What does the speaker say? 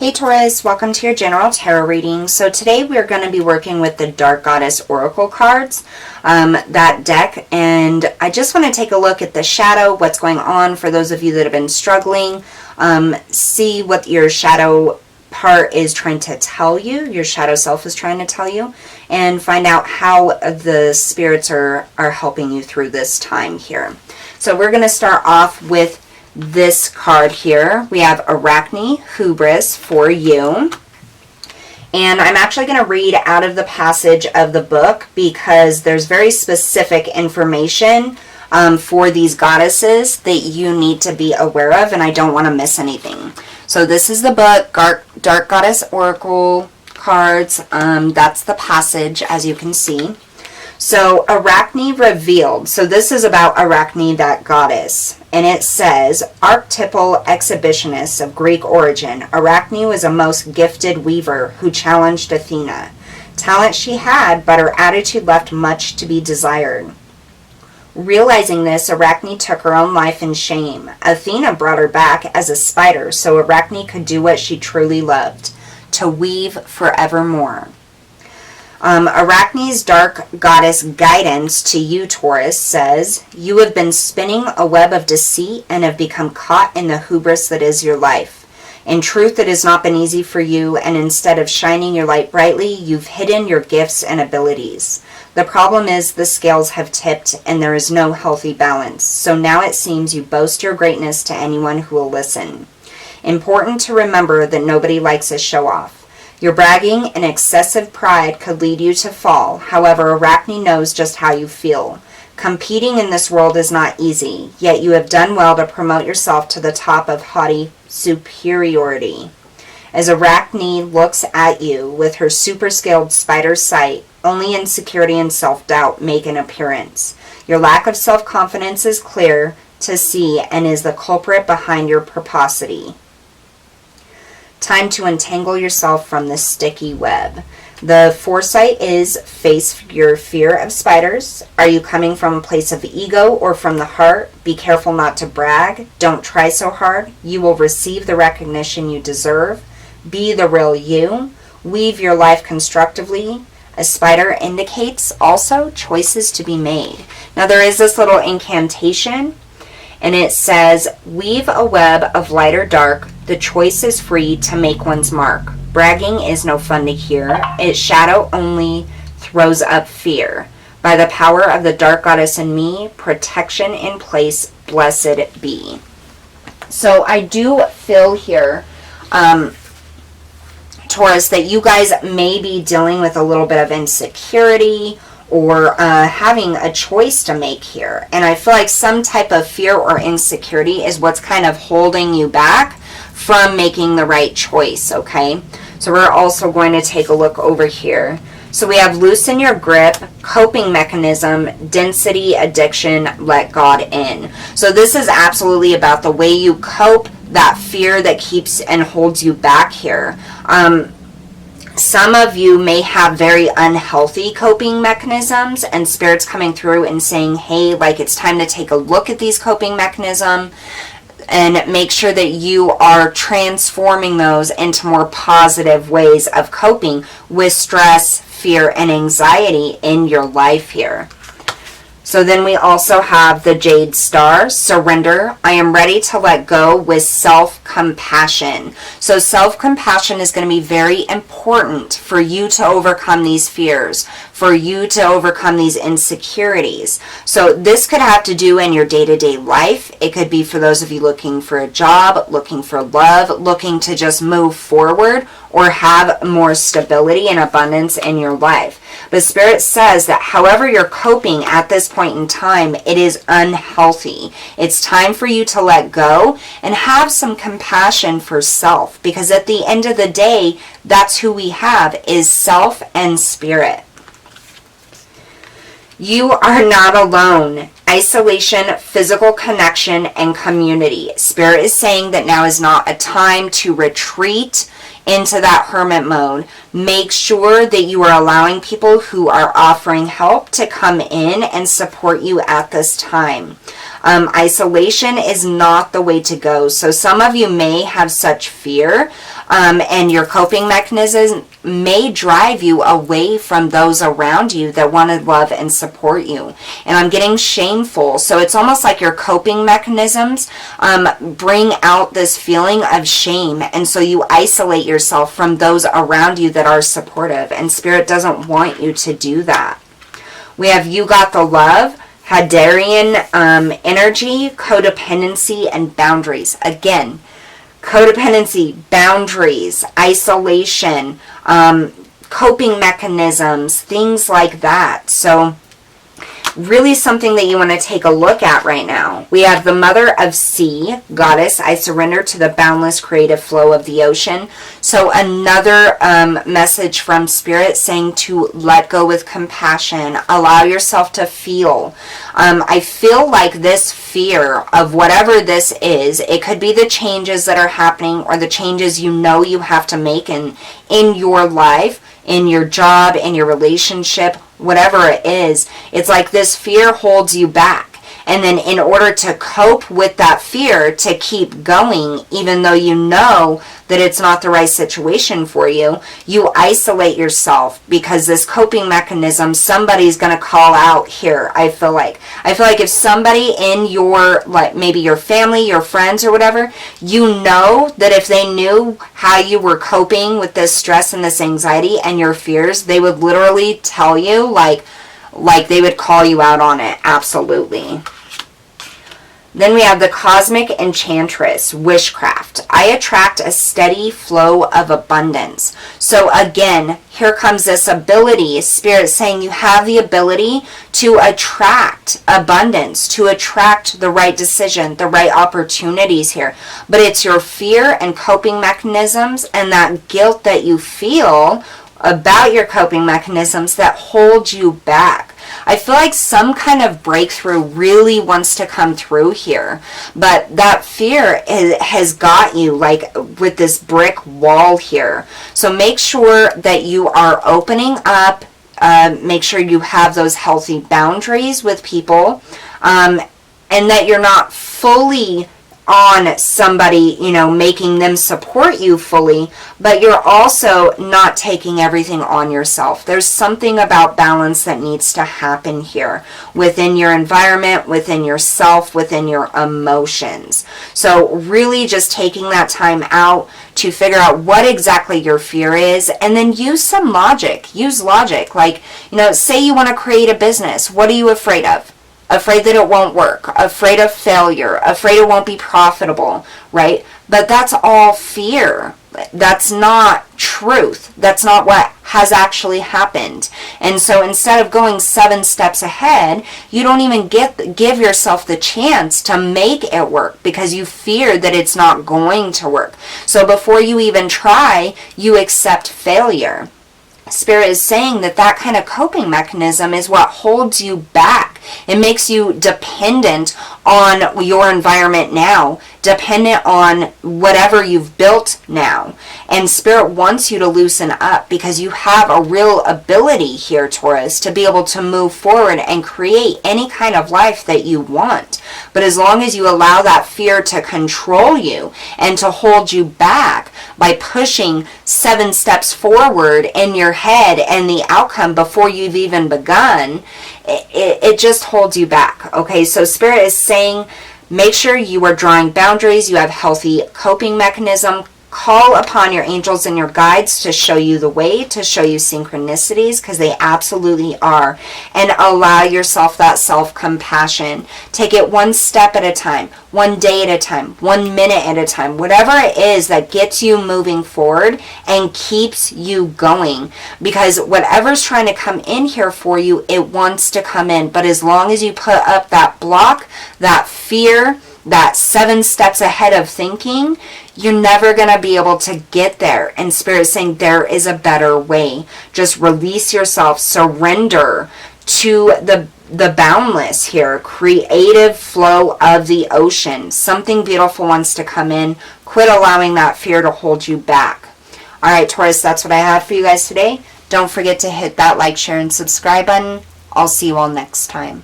Hey Taurus, welcome to your general tarot reading. So today we're going to be working with the Dark Goddess Oracle cards, that deck, and I just want to take a look at the shadow, what's going on for those of you that have been struggling, see what your shadow part is trying to tell you, your shadow self is trying to tell you, and find out how the spirits are helping you through this time here. So we're going to start off with this card here. We have Arachne Hubris for you. And I'm actually going to read out of the passage of the book because there's very specific information for these goddesses that you need to be aware of, and I don't want to miss anything. So this is the book, Dark Goddess Oracle cards. That's the passage, as you can see. So Arachne revealed. So this is about Arachne, that goddess. And it says, archetypal exhibitionist of Greek origin, Arachne was a most gifted weaver who challenged Athena. Talent she had, but her attitude left much to be desired. Realizing this, Arachne took her own life in shame. Athena brought her back as a spider so Arachne could do what she truly loved, to weave forevermore. Arachne's Dark Goddess guidance to you, Taurus, says, you have been spinning a web of deceit and have become caught in the hubris that is your life. In truth, it has not been easy for you, and instead of shining your light brightly, you've hidden your gifts and abilities. The problem is the scales have tipped and there is no healthy balance, so now it seems you boast your greatness to anyone who will listen. Important to remember that nobody likes a show-off. Your bragging and excessive pride could lead you to fall. However, Arachne knows just how you feel. Competing in this world is not easy, yet you have done well to promote yourself to the top of haughty superiority. As Arachne looks at you with her super-scaled spider sight, only insecurity and self-doubt make an appearance. Your lack of self-confidence is clear to see and is the culprit behind your precocity. Time to untangle yourself from the sticky web. The foresight is face your fear of spiders. Are you coming from a place of ego or from the heart? Be careful not to brag. Don't try so hard. You will receive the recognition you deserve. Be the real you. Weave your life constructively. A spider indicates also choices to be made. Now there is this little incantation, and it says, weave a web of light or dark. The choice is free to make one's mark. Bragging is no fun to hear. Its shadow only throws up fear. By the power of the Dark Goddess in me, protection in place, blessed be. So I do feel here, Taurus, that you guys may be dealing with a little bit of insecurity or having a choice to make here. And I feel like some type of fear or insecurity is what's kind of holding you back from making the right choice, okay? So we're also going to take a look over here. So we have loosen your grip, coping mechanism, density, addiction, let God in. So this is absolutely about the way you cope, that fear that keeps and holds you back here. Some of you may have very unhealthy coping mechanisms, and Spirit's coming through and saying, hey, like it's time to take a look at these coping mechanisms and make sure that you are transforming those into more positive ways of coping with stress, fear, and anxiety in your life here. So then we also have the Jade Star, surrender. I am ready to let go with self-compassion. So self-compassion is going to be very important for you to overcome these fears, for you to overcome these insecurities. So this could have to do in your day-to-day life. It could be for those of you looking for a job, looking for love, looking to just move forward or have more stability and abundance in your life. But Spirit says that however you're coping at this point in time, it is unhealthy. It's time for you to let go and have some compassion for self, because at the end of the day, that's who we have, is self and spirit. You are not alone. Isolation, physical connection, and community. Spirit is saying that now is not a time to retreat into that hermit mode. Make sure that you are allowing people who are offering help to come in and support you at this time. Isolation is not the way to go. So some of you may have such fear, and your coping mechanisms may drive you away from those around you that want to love and support you. And I'm getting shameful. So it's almost like your coping mechanisms bring out this feeling of shame. And so you isolate yourself from those around you that are supportive. And Spirit doesn't want you to do that. We have You Got the Love, Hadarian energy, codependency, and boundaries. Again, codependency, boundaries, isolation, coping mechanisms, things like that. So really something that you want to take a look at right now. We have the Mother of Sea, Goddess. I surrender to the boundless creative flow of the ocean. So another message from Spirit saying to let go with compassion. Allow yourself to feel. I feel like this fear of whatever this is, it could be the changes that are happening or the changes you know you have to make in your life, in your job, in your relationship, whatever it is. It's like this fear holds you back. And then in order to cope with that fear, to keep going, even though you know that it's not the right situation for you, you isolate yourself because this coping mechanism, somebody's going to call out here, I feel like. If somebody in your, like maybe your family, your friends or whatever, you know that if they knew how you were coping with this stress and this anxiety and your fears, they would literally tell you, like they would call you out on it. Absolutely. Then we have the Cosmic Enchantress, Witchcraft. I attract a steady flow of abundance. So again, here comes this ability. Spirit saying you have the ability to attract abundance, to attract the right decision, the right opportunities here. But it's your fear and coping mechanisms and that guilt that you feel about your coping mechanisms that hold you back. I feel like some kind of breakthrough really wants to come through here, but that fear has got you like with this brick wall here. So make sure that you are opening up, make sure you have those healthy boundaries with people, and that you're not fully on somebody, making them support you fully, but you're also not taking everything on yourself. There's something about balance that needs to happen here within your environment, within yourself, within your emotions. So really just taking that time out to figure out what exactly your fear is, and then use some logic. Use logic. Like, say you want to create a business. What are you afraid of? Afraid that it won't work, afraid of failure, afraid it won't be profitable, right? But that's all fear. That's not truth. That's not what has actually happened. And so instead of going 7 steps ahead, you don't even give yourself the chance to make it work because you fear that it's not going to work. So before you even try, you accept failure. Spirit is saying that kind of coping mechanism is what holds you back. It makes you dependent on your environment now, dependent on whatever you've built now. And Spirit wants you to loosen up because you have a real ability here, Taurus, to be able to move forward and create any kind of life that you want. But as long as you allow that fear to control you and to hold you back by pushing 7 steps forward in your head and the outcome before you've even begun, it just holds you back. Okay, so Spirit is saying make sure you are drawing boundaries, you have healthy coping mechanism. Call upon your angels and your guides to show you the way, to show you synchronicities, because they absolutely are. And allow yourself that self-compassion. Take it 1 step at a time, 1 day at a time, 1 minute at a time, whatever it is that gets you moving forward and keeps you going. Because whatever's trying to come in here for you, it wants to come in. But as long as you put up that block, that fear, that 7 steps ahead of thinking, you're never going to be able to get there. And Spirit is saying there is a better way. Just release yourself, surrender to the boundless here, creative flow of the ocean. Something beautiful wants to come in. Quit allowing that fear to hold you back. All right, Taurus, that's what I have for you guys today. Don't forget to hit that like, share, and subscribe button. I'll see you all next time.